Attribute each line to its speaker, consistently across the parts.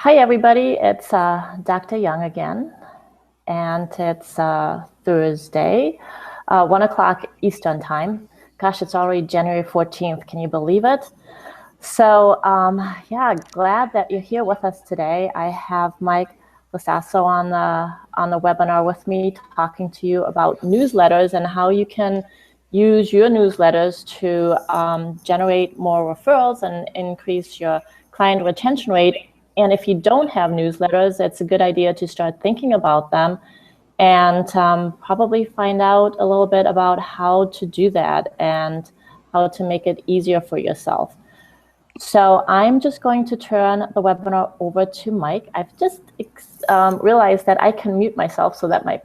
Speaker 1: Hi, everybody. It's Dr. Young again, and it's Thursday, 1 o'clock Eastern Time. Gosh, it's already January 14th. Can you believe it? So, yeah, glad that you're here with us today. I have Mike LoSasso on the webinar with me, talking to you about newsletters and how you can use your newsletters to generate more referrals and increase your client retention rate. And if you don't have newsletters, it's a good idea to start thinking about them and probably find out a little bit about how to do that and how to make it easier for yourself. So I'm just going to turn the webinar over to Mike. I've just realized that I can mute myself so that my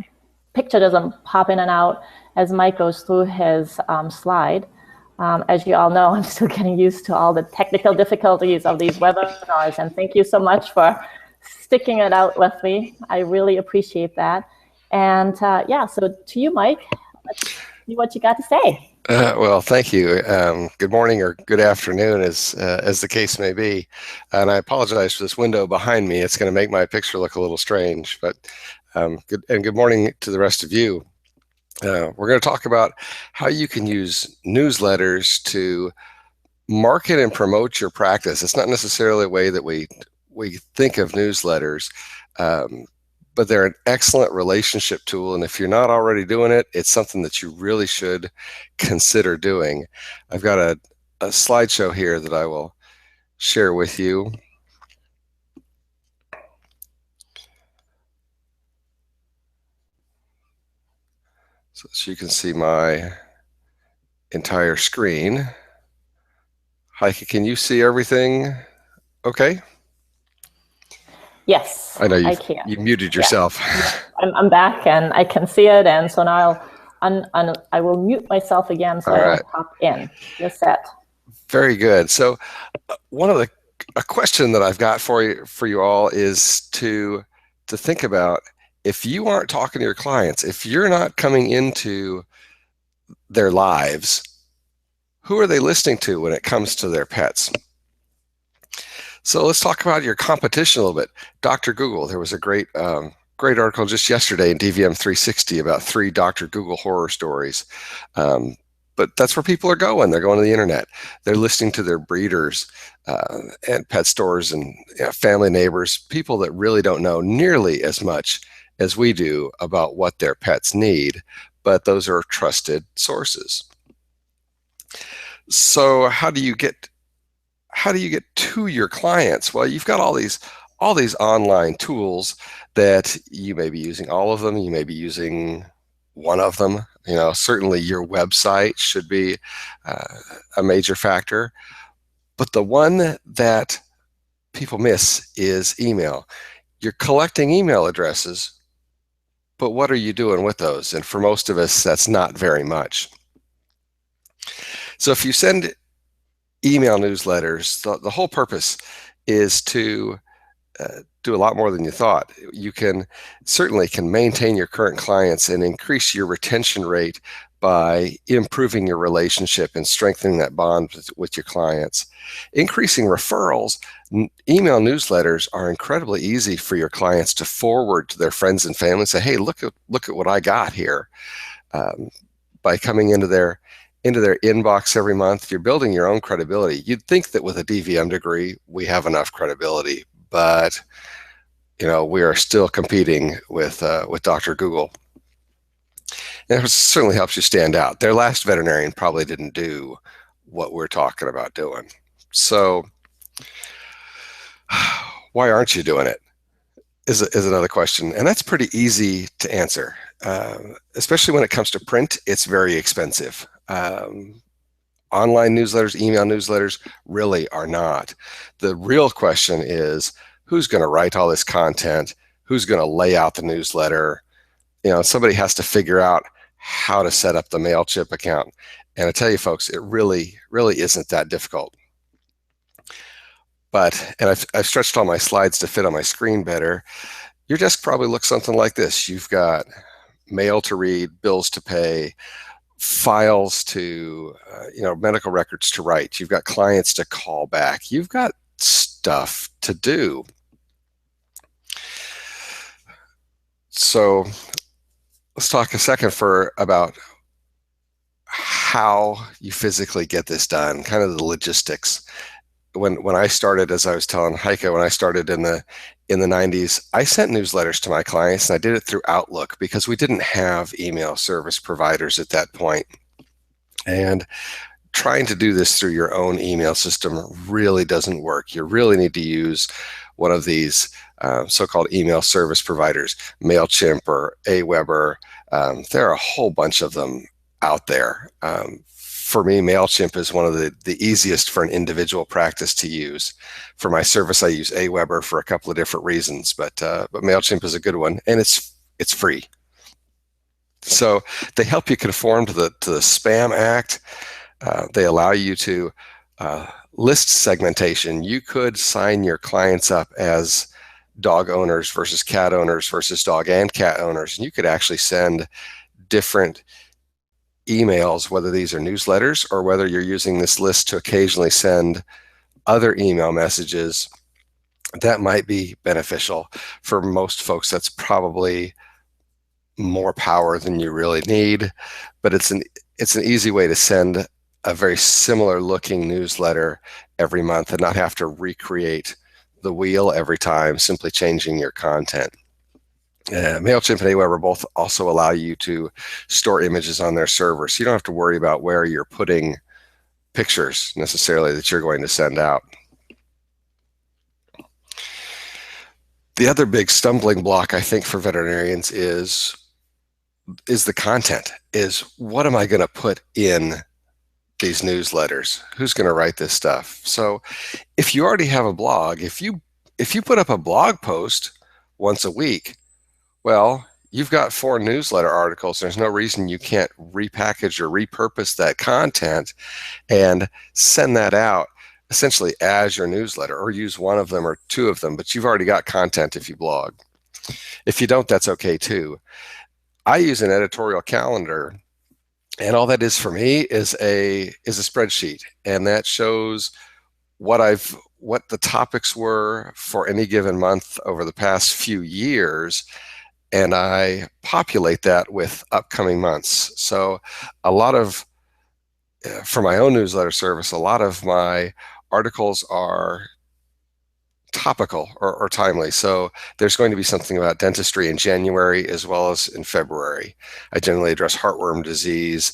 Speaker 1: picture doesn't pop in and out as Mike goes through his slide. As you all know, I'm still getting used to all the technical difficulties of these webinars, and thank you so much for sticking it out with me. I really appreciate that. And yeah, so to you, Mike, let's see what you got to say.
Speaker 2: Well, thank you. Good morning or good afternoon, as the case may be. And I apologize for this window behind me. It's going to make my picture look a little strange, but good morning to the rest of you. We're going to talk about how you can use newsletters to market and promote your practice. It's not necessarily a way that we think of newsletters, but they're an excellent relationship tool. And if you're not already doing it, it's something that you really should consider doing. I've got a slideshow here that I will share with you. So you can see my entire screen. Heike, can you see everything okay?
Speaker 1: Yes,
Speaker 2: I know
Speaker 1: I can.
Speaker 2: you muted yourself.
Speaker 1: Yeah. I'm back and I can see it, and so now I will mute myself again so I don't pop in. You're set.
Speaker 2: Very good. So a question that I've got for you all is to think about, if you aren't talking to your clients, if you're not coming into their lives, who are they listening to when it comes to their pets? So let's talk about your competition a little bit. Dr. Google, there was a great article just yesterday in DVM 360 about 3 Dr. Google horror stories. But that's where people are going. They're going to the internet. They're listening to their breeders and pet stores and family neighbors, people that really don't know nearly as much as we do about what their pets need, but those are trusted sources. So how do you get to your clients? Well, you've got all these online tools that you may be using. All of them, you may be using one of them. Certainly your website should be a major factor, but the one that people miss is email. You're collecting email addresses, but what are you doing with those? And for most of us, that's not very much. So if you send email newsletters, the whole purpose is to do a lot more than you thought. You certainly can maintain your current clients and increase your retention rate by improving your relationship and strengthening that bond with your clients. Increasing referrals, email newsletters are incredibly easy for your clients to forward to their friends and family and say, hey, look at what I got here. By coming into their inbox every month, you're building your own credibility. You'd think that with a DVM degree, we have enough credibility, but we are still competing with Dr. Google. And it certainly helps you stand out. Their last veterinarian probably didn't do what we're talking about doing. So why aren't you doing it is another question. And that's pretty easy to answer. Especially when it comes to print, it's very expensive. Online newsletters, email newsletters really are not. The real question is, who's going to write all this content? Who's going to lay out the newsletter? Somebody has to figure out how to set up the MailChimp account. And I tell you folks, it really isn't that difficult. And I've stretched all my slides to fit on my screen better. Your desk probably looks something like this. You've got mail to read, bills to pay, files to, medical records to write. You've got clients to call back. You've got stuff to do. So let's talk a second about how you physically get this done, kind of the logistics. When I started, as I was telling Heike, when I started in the 90s, I sent newsletters to my clients, and I did it through Outlook because we didn't have email service providers at that point. And trying to do this through your own email system really doesn't work. You really need to use one of these so-called email service providers, MailChimp or Aweber. There are a whole bunch of them out there. For me, MailChimp is one of the easiest for an individual practice to use. For my service, I use Aweber for a couple of different reasons, but MailChimp is a good one, and it's free. So they help you conform to the Spam Act. They allow you to list segmentation. You could sign your clients up as dog owners versus cat owners versus dog and cat owners, and you could actually send different emails, whether these are newsletters or whether you're using this list to occasionally send other email messages. That might be beneficial. For most folks, that's probably more power than you really need, but it's an easy way to send a very similar looking newsletter every month and not have to recreate the wheel every time, simply changing your content. MailChimp and Aweber both also allow you to store images on their server, so you don't have to worry about where you're putting pictures necessarily that you're going to send out. The other big stumbling block, I think, for veterinarians is the content. Is what am I going to put in these newsletters? Who's going to write this stuff? So if you already have a blog, if you put up a blog post once a week, well, you've got 4 newsletter articles. There's no reason you can't repackage or repurpose that content and send that out essentially as your newsletter, or use one of them or 2 of them, but you've already got content if you blog. If you don't, that's okay too. I use an editorial calendar, and all that is for me is a spreadsheet, and that shows what the topics were for any given month over the past few years, and I populate that with upcoming months. So a lot of, for my own newsletter service, a lot of my articles are topical or timely. So there's going to be something about dentistry in January as well as in February. I generally address heartworm disease,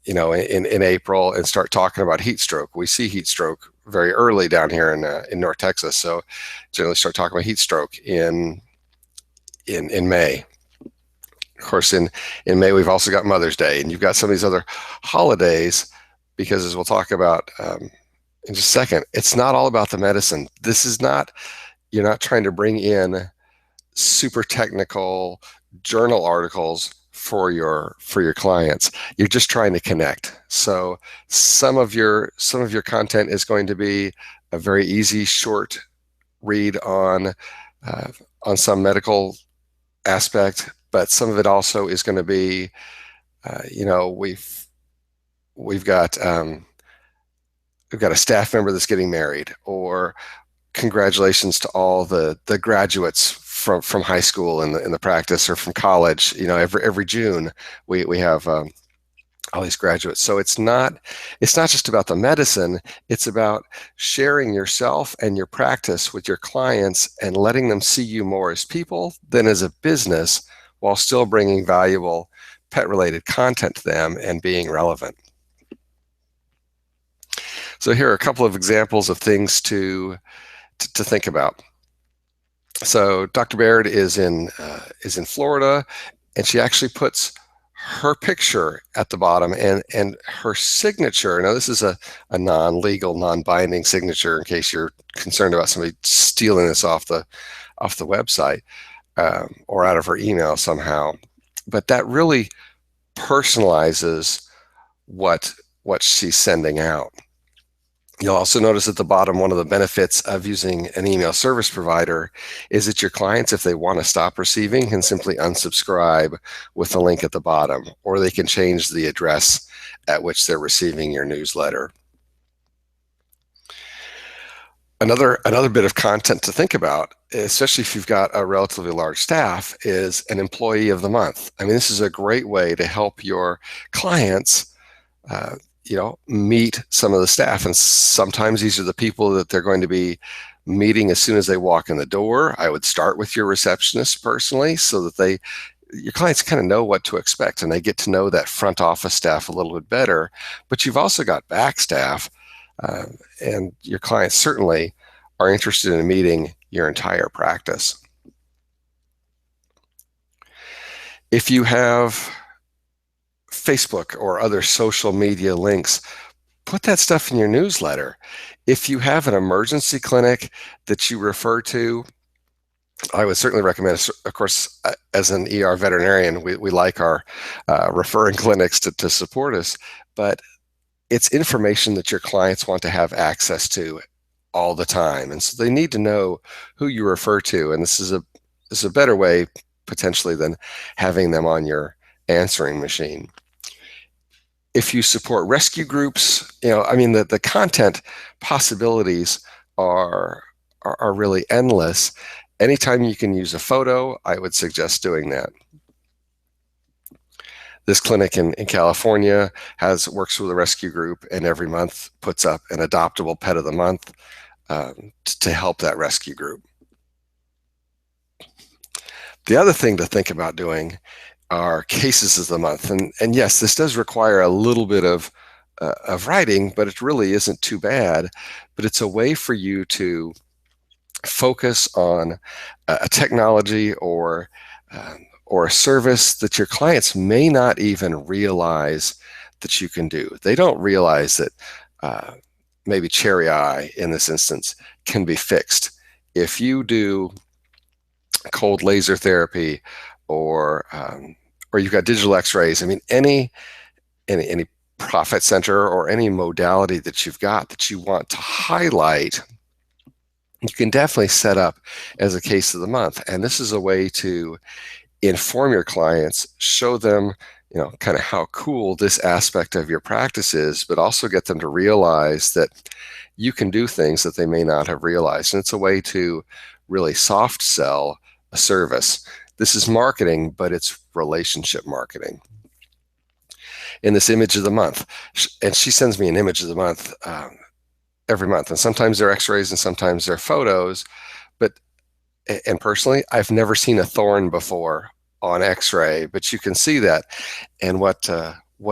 Speaker 2: in April, and start talking about heat stroke. We see heat stroke very early down here in North Texas, so generally start talking about heat stroke in May. Of course, in May, we've also got Mother's Day, and you've got some of these other holidays, because as we'll talk about in just a second, it's not all about the medicine. This is not, you're not trying to bring in super technical journal articles for your clients. You're just trying to connect. So some of your content is going to be a very easy, short read on some medical aspect, but some of it also is going to be, we've got a staff member that's getting married, or congratulations to all the graduates from high school in the practice, or from college. Every June we have all these graduates. So it's not just about the medicine. It's about sharing yourself and your practice with your clients and letting them see you more as people than as a business, while still bringing valuable pet-related content to them and being relevant. So here are a couple of examples of things to think about. So Dr. Baird is in Florida, and she actually puts her picture at the bottom and her signature. Now, this is a non-legal, non-binding signature, in case you're concerned about somebody stealing this off the website or out of her email somehow. But that really personalizes what she's sending out. You'll also notice at the bottom, one of the benefits of using an email service provider is that your clients, if they want to stop receiving, can simply unsubscribe with the link at the bottom, or they can change the address at which they're receiving your newsletter. Another bit of content to think about especially if you've got a relatively large staff, is an employee of the month. I mean, this is a great way to help your clients, meet some of the staff. And sometimes these are the people that they're going to be meeting as soon as they walk in the door. I would start with your receptionist personally, so that your clients kind of know what to expect, and they get to know that front office staff a little bit better. But you've also got back staff, and your clients certainly are interested in meeting your entire practice. If you have Facebook or other social media links, put that stuff in your newsletter. If you have an emergency clinic that you refer to, I would certainly recommend, of course, as an ER veterinarian, we like our referring clinics to support us, but it's information that your clients want to have access to all the time. And so they need to know who you refer to. And this is a better way potentially than having them on your answering machine. If you support rescue groups, the content possibilities are really endless. Anytime you can use a photo, I would suggest doing that. This clinic in California works with a rescue group, and every month puts up an adoptable pet of the month to help that rescue group. The other thing to think about doing are cases of the month. And yes, this does require a little bit of writing, but it really isn't too bad. But it's a way for you to focus on a technology or a service that your clients may not even realize that you can do. They don't realize that maybe cherry eye, in this instance, can be fixed. If you do cold laser therapy, or you've got digital x-rays, I mean, any profit center or any modality that you've got that you want to highlight, you can definitely set up as a case of the month. And this is a way to inform your clients, show them, kind of how cool this aspect of your practice is, but also get them to realize that you can do things that they may not have realized. And it's a way to really soft sell a service. This is marketing, but it's relationship marketing. In this image of the month, and she sends me an image of the month every month, and sometimes they're x-rays and sometimes they're photos, and personally, I've never seen a thorn before on x-ray, but you can see that. And what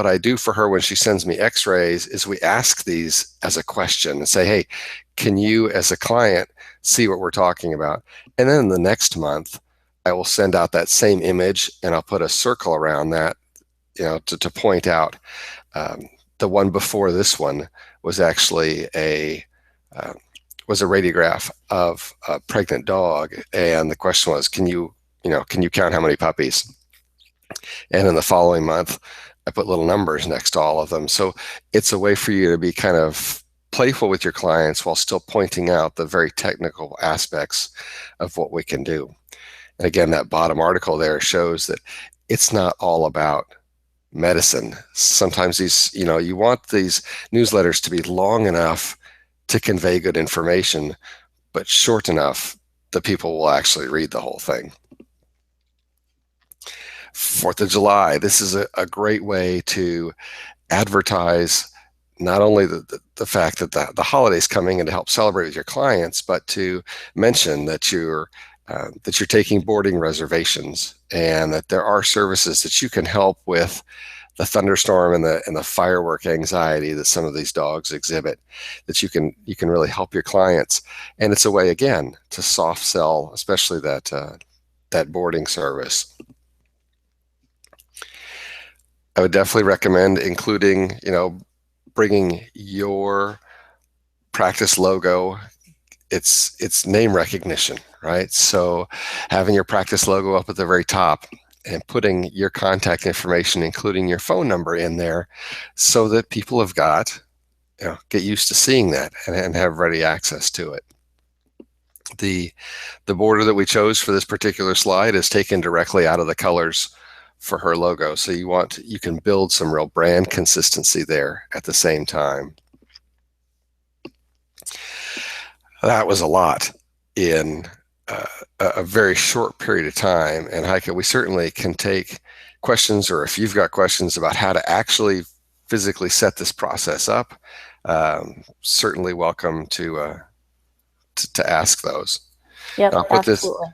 Speaker 2: I do for her when she sends me x-rays is we ask these as a question and say, hey, can you as a client see what we're talking about? And then the next month, I will send out that same image, and I'll put a circle around that, to point out the one before this one was actually a radiograph of a pregnant dog, and the question was, can you count how many puppies? And in the following month, I put little numbers next to all of them. So it's a way for you to be kind of playful with your clients while still pointing out the very technical aspects of what we can do. And again, that bottom article there shows that it's not all about medicine. Sometimes you want these newsletters to be long enough to convey good information, but short enough that people will actually read the whole thing. 4th of July, this is a great way to advertise not only the fact that the holiday's coming and to help celebrate with your clients, but to mention that you're taking boarding reservations, and that there are services that you can help with the thunderstorm and the firework anxiety that some of these dogs exhibit, that you can really help your clients. And it's a way, again, to soft sell, especially that boarding service. I would definitely recommend including, bringing your practice logo. It's name recognition, right? So having your practice logo up at the very top and putting your contact information, including your phone number, in there, so that people have get used to seeing that and have ready access to it. The border that we chose for this particular slide is taken directly out of the colors for her logo. So you can build some real brand consistency there at the same time. That was a lot in a very short period of time. And Heike, we certainly can take questions, or if you've got questions about how to actually physically set this process up, certainly welcome to ask those.
Speaker 1: Yep,
Speaker 2: I'll put this
Speaker 1: absolutely.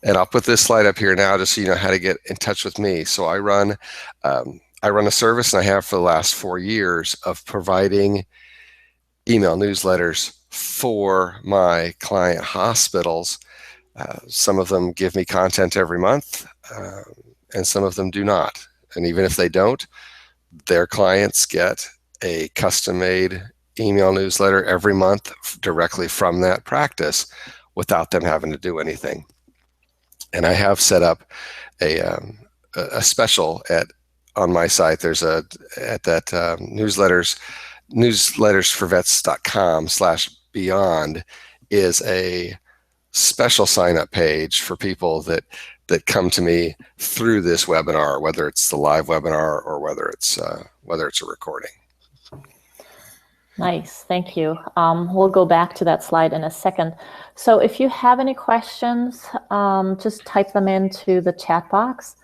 Speaker 2: and I'll put this slide up here now, just so you know how to get in touch with me. So I run a service, and I have for the last 4 years, of providing email newsletters for my client hospitals. Some of them give me content every month, and some of them do not. And even if they don't, their clients get a custom-made email newsletter every month directly from that practice without them having to do anything. And I have set up a special on my site. There's at that newslettersforvets.com/beyond is a special sign up page for people that come to me through this webinar, whether it's the live webinar or whether it's a recording.
Speaker 1: Nice, thank you. We'll go back to that slide in a second. So if you have any questions, just type them into the chat box,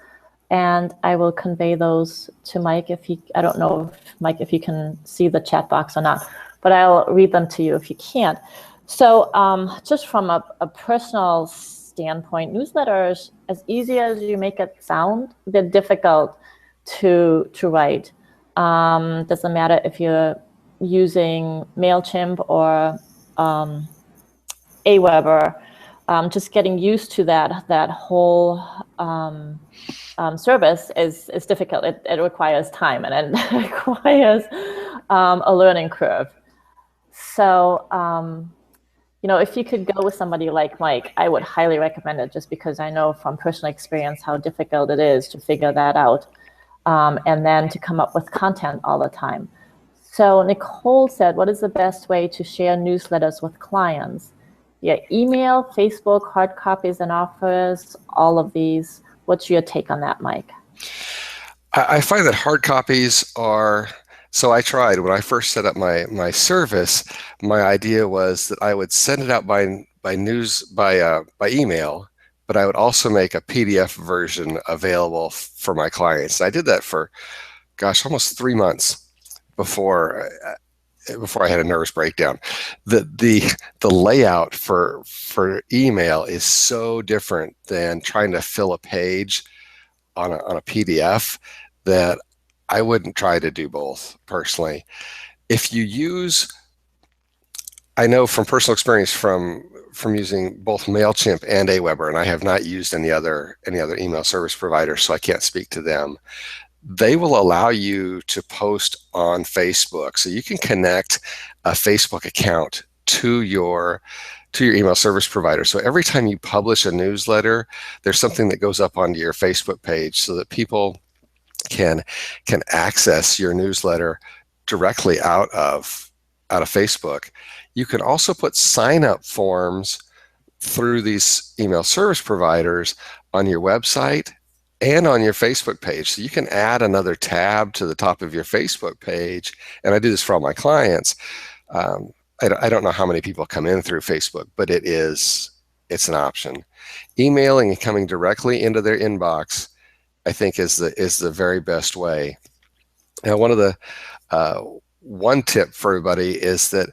Speaker 1: and I will convey those to Mike. I don't know, Mike, if you can see the chat box or not, but I'll read them to you if you can't. So just from a personal standpoint, newsletters, as easy as you make it sound, they're difficult to write. Doesn't matter if you're using MailChimp or Aweber, just getting used to that whole service is difficult. It requires time, and it requires a learning curve. So, if you could go with somebody like Mike, I would highly recommend it, just because I know from personal experience how difficult it is to figure that out, and then to come up with content all the time. So Nicole said, what is the best way to share newsletters with clients? Yeah, email, Facebook, hard copies and offers, all of these. What's your take on that, Mike?
Speaker 2: I find that hard copies are, so I tried when I first set up my service. My idea was that I would send it out by email, but I would also make a PDF version available for my clients. I did that for, almost 3 months before I had a nervous breakdown. The layout for email is so different than trying to fill a page on a PDF that I wouldn't try to do both personally. If you use, I know from personal experience from using both MailChimp and Aweber, and I have not used any other email service provider, so I can't speak to them. They will allow you to post on Facebook. So you can connect a Facebook account to your email service provider. So every time you publish a newsletter, there's something that goes up onto your Facebook page so that people can access your newsletter directly out of Facebook. You can also put sign-up forms through these email service providers on your website and on your Facebook page. So you can add another tab to the top of your Facebook page. And I do this for all my clients. I don't know how many people come in through Facebook, but it's an option. Emailing and coming directly into their inbox, I think, is the very best way. Now, one tip for everybody is that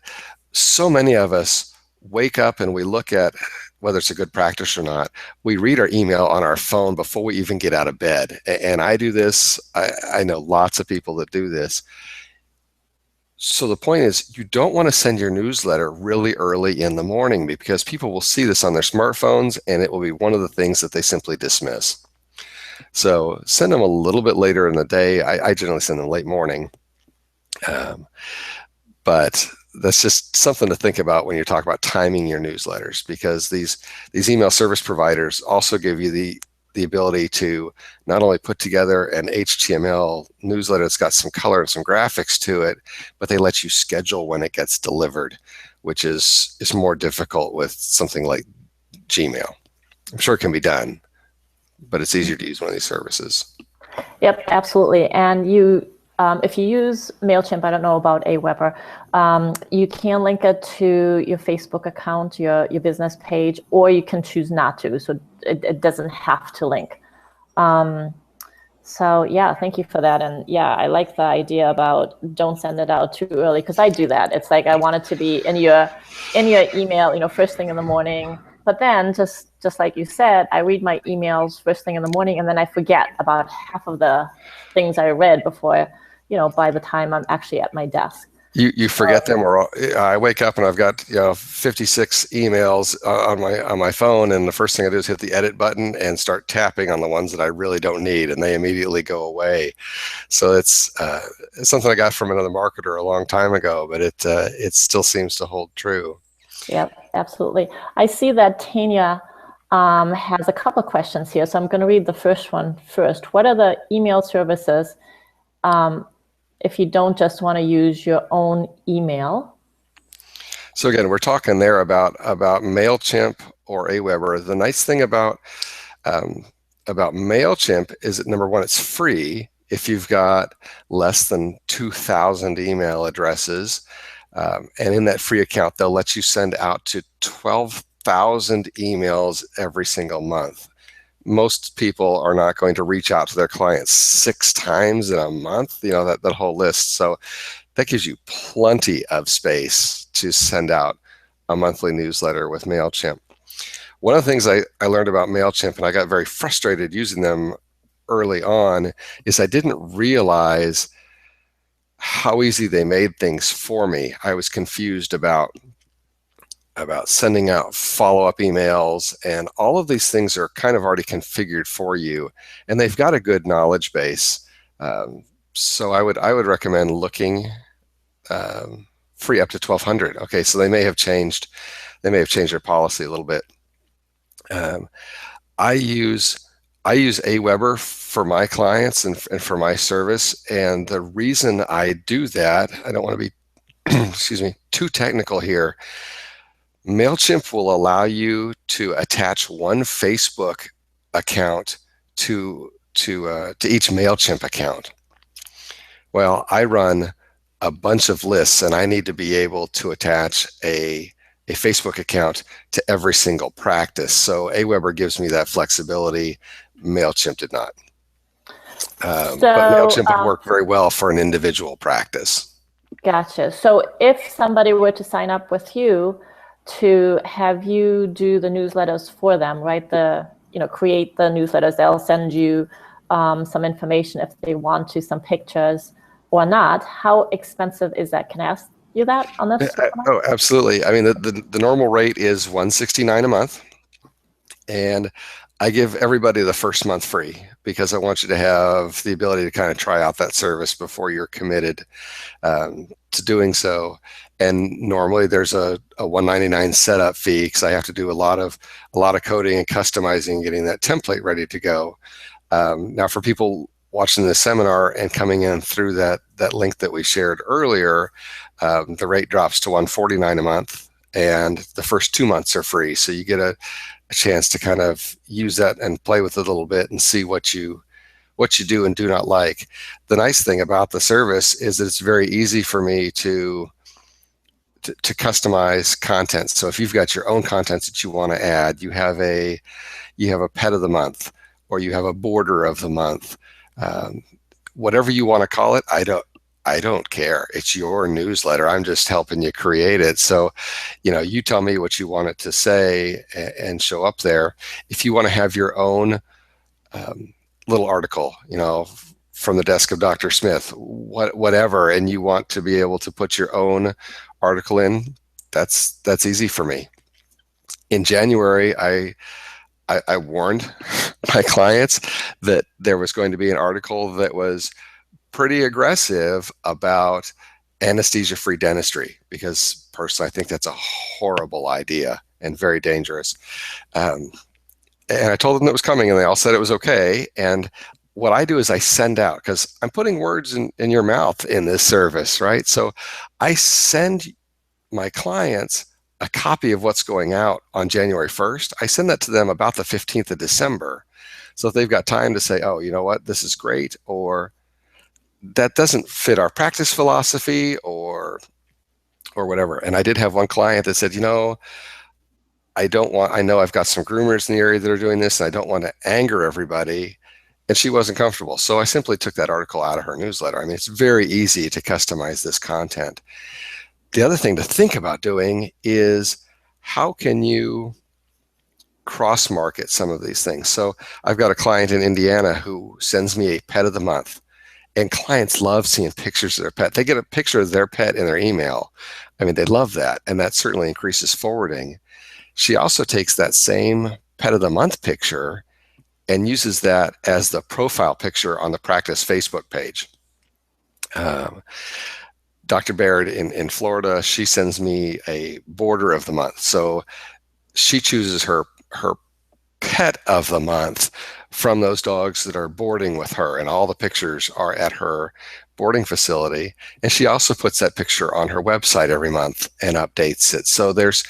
Speaker 2: so many of us wake up and we look at whether it's a good practice or not. We read our email on our phone before we even get out of bed. And I do this. I know lots of people that do this. So the point is, you don't want to send your newsletter really early in the morning, because people will see this on their smartphones and it will be one of the things that they simply dismiss. So send them a little bit later in the day. I generally send them late morning. But that's just something to think about when you talk about timing your newsletters, because these email service providers also give you the ability to not only put together an HTML newsletter that's got some color and some graphics to it, but they let you schedule when it gets delivered, which is more difficult with something like Gmail. I'm sure it can be done, but it's easier to use one of these services.
Speaker 1: Yep, absolutely. And you if you use MailChimp, I don't know about Aweber, you can link it to your Facebook account, your business page, or you can choose not to. So it doesn't have to link. So yeah, thank you for that. And yeah, I like the idea about don't send it out too early, because I do that. It's like I want it to be in your email, first thing in the morning. But then just like you said, I read my emails first thing in the morning, and then I forget about half of the things I read before, by the time I'm actually at my desk.
Speaker 2: You forget them, or I wake up and I've got 56 emails on my phone, and the first thing I do is hit the edit button and start tapping on the ones that I really don't need, and they immediately go away. So it's something I got from another marketer a long time ago, but it still seems to hold true.
Speaker 1: Yep, absolutely. I see that Tanya has a couple of questions here, so I'm going to read the first one first. What are the email services if you don't just want to use your own email?
Speaker 2: So again, we're talking there about MailChimp or Aweber. The nice thing about MailChimp is that, number one, it's free if you've got less than 2,000 email addresses. And in that free account, they'll let you send out to 12,000 emails every single month. Most people are not going to reach out to their clients 6 times in a month, that whole list. So that gives you plenty of space to send out a monthly newsletter with MailChimp. One of the things I learned about MailChimp, and I got very frustrated using them early on, is I didn't realize how easy they made things for me. I was confused about sending out follow-up emails, and all of these things are kind of already configured for you, and they've got a good knowledge base. So I would recommend looking free up to 1,200. Okay, so they may have changed their policy a little bit. I use Aweber for my clients and for my service, and the reason I do that, I don't want to be too technical here. MailChimp will allow you to attach one Facebook account to each MailChimp account. Well, I run a bunch of lists, and I need to be able to attach a Facebook account to every single practice. So Aweber gives me that flexibility. MailChimp did not. But MailChimp would work very well for an individual practice.
Speaker 1: Gotcha. So if somebody were to sign up with you to have you do the newsletters for them, right? Create the newsletters, they'll send you some information if they want to, some pictures or not. How expensive is that? Can I ask you that on this?
Speaker 2: Oh, absolutely. I mean, the normal rate is $169 a month, and I give everybody the first month free because I want you to have the ability to kind of try out that service before you're committed to doing so. And normally there's a $199 setup fee because I have to do a lot of coding and customizing, getting that template ready to go. Now, for people watching the seminar and coming in through that link that we shared earlier, the rate drops to $149 a month, and the first 2 months are free. So you get a chance to kind of use that and play with it a little bit and see what you do and do not like. The nice thing about the service is that it's very easy for me to customize content. So if you've got your own content that you want to add, you have a pet of the month, or you have a border of the month, whatever you want to call it, I don't care. It's your newsletter. I'm just helping you create it. So, you tell me what you want it to say and show up there. If you want to have your own little article, from the desk of Dr. Smith, whatever, and you want to be able to put your own article in, that's easy for me. In January, I warned my clients that there was going to be an article that was pretty aggressive about anesthesia-free dentistry, because personally I think that's a horrible idea and very dangerous. And I told them that was coming, and they all said it was okay. And what I do is I send out, because I'm putting words in your mouth in this service, right? So I send my clients a copy of what's going out on January 1st. I send that to them about the 15th of December. So if they've got time to say, oh, you know what, this is great, or that doesn't fit our practice philosophy or whatever. And I did have one client that said, I know I've got some groomers in the area that are doing this, and I don't want to anger everybody. And she wasn't comfortable. So I simply took that article out of her newsletter. I mean, it's very easy to customize this content. The other thing to think about doing is how can you cross-market some of these things? So I've got a client in Indiana who sends me a pet of the month, and clients love seeing pictures of their pet. They get a picture of their pet in their email. I mean, they love that, and that certainly increases forwarding. She also takes that same pet of the month picture and uses that as the profile picture on the practice Facebook page. Dr. Baird in Florida, she sends me a border of the month. So she chooses her pet of the month from those dogs that are boarding with her, and all the pictures are at her boarding facility. And she also puts that picture on her website every month and updates it. So there's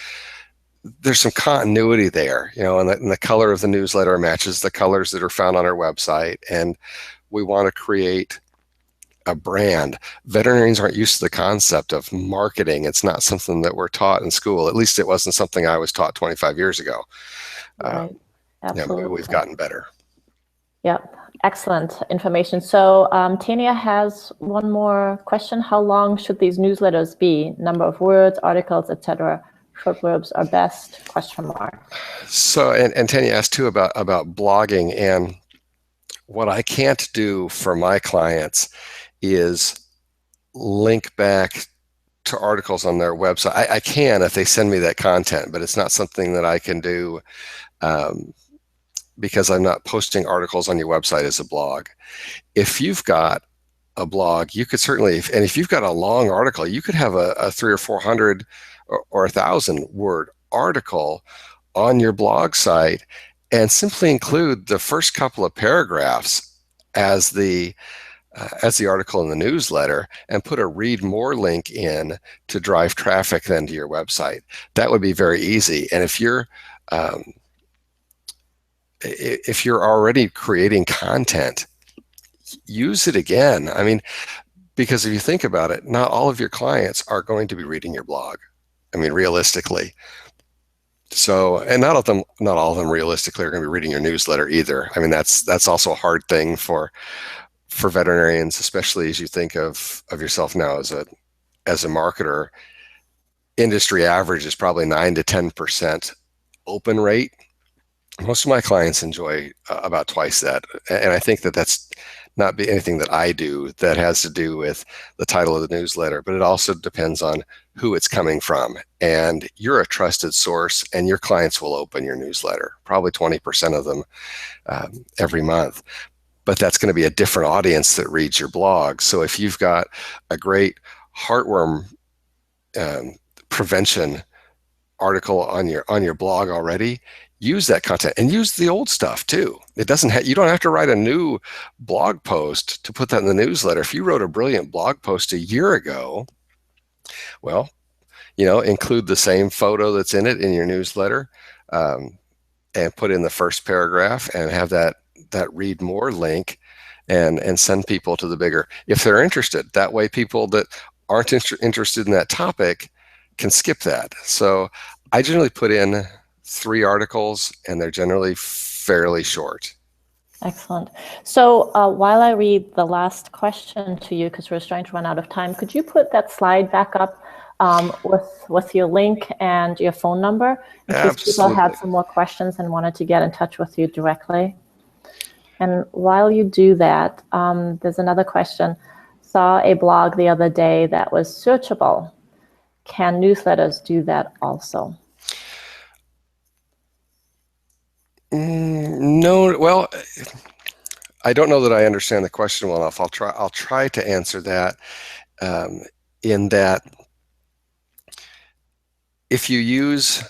Speaker 2: some continuity there, and the color of the newsletter matches the colors that are found on our website. And we want to create a brand. Veterinarians aren't used to the concept of marketing. It's not something that we're taught in school. At least it wasn't something I was taught 25 years ago.
Speaker 1: Right. Absolutely.
Speaker 2: We've gotten better.
Speaker 1: Yep. Excellent information. So Tania has one more question. How long should these newsletters be? Number of words, articles, etc. Short verbs are best? ?
Speaker 2: So, and Tanya asked too about blogging, and what I can't do for my clients is link back to articles on their website. I can if they send me that content, but it's not something that I can do because I'm not posting articles on your website as a blog. If you've got a blog, you could certainly, and if you've got a long article, you could have a 300 or 400 or 1,000 word article on your blog site and simply include the first couple of paragraphs as the article in the newsletter, and put a read more link in to drive traffic then to your website. That would be very easy. And if you're already creating content, use it again. I mean, because if you think about it, not all of your clients are going to be reading your blog. I mean, realistically. So, and not all of them realistically are going to be reading your newsletter either. I mean, that's also a hard thing for veterinarians, especially as you think of yourself now as a marketer. Industry average is probably 9 to 10% open rate. Most of my clients enjoy about twice that, and I think that that's not be anything that I do that has to do with the title of the newsletter, but it also depends on who it's coming from. And you're a trusted source, and your clients will open your newsletter, probably 20% of them every month. But that's going to be a different audience that reads your blog. So if you've got a great heartworm prevention article on your blog already, use that content, and use the old stuff too. It doesn't you don't have to write a new blog post to put that in the newsletter. If you wrote a brilliant blog post a year ago, well, include the same photo that's in it in your newsletter, and put in the first paragraph and have that read more link, and send people to the bigger, if they're interested. That way people that aren't interested in that topic can skip that. So I generally put in 3 articles, and they're generally fairly short.
Speaker 1: Excellent. So while I read the last question to you, because we're starting to run out of time, could you put that slide back up with your link and your phone number in case people had some more questions and wanted to get in touch with you directly? And while you do that, there's another question. Saw a blog the other day that was searchable. Can newsletters do that also?
Speaker 2: No, well, I don't know that I understand the question well enough. I'll try to answer that, in that if you use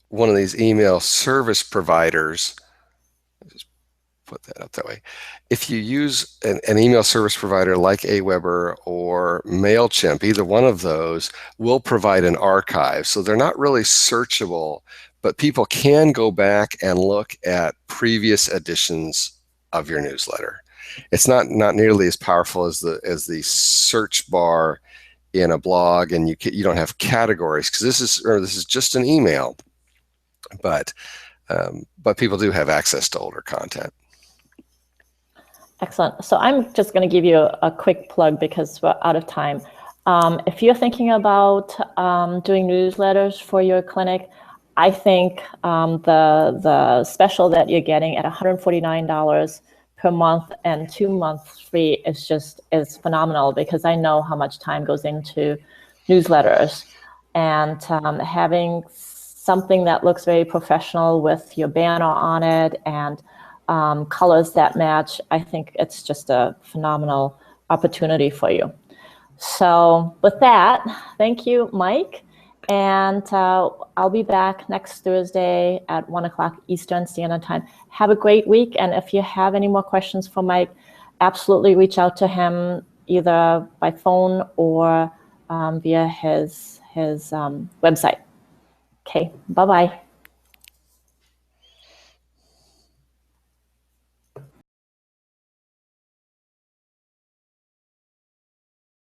Speaker 2: one of these email service providers, just put that up that way. If you use an email service provider like Aweber or MailChimp, either one of those will provide an archive. So they're not really searchable, but people can go back and look at previous editions of your newsletter. it's not nearly as powerful as the search bar in a blog, and you don't have categories because this is just an email, but people do have access to older content.
Speaker 1: Excellent. So I'm just going to give you a quick plug because we're out of time. If you're thinking about doing newsletters for your clinic, I think the special that you're getting at $149 per month and 2 months free is phenomenal, because I know how much time goes into newsletters, and having something that looks very professional with your banner on it and colors that match, I think it's just a phenomenal opportunity for you. So with that, thank you, Mike. And I'll be back next Thursday at 1 o'clock Eastern Standard Time. Have a great week. And if you have any more questions for Mike, absolutely reach out to him either by phone or via his website. Okay, bye-bye.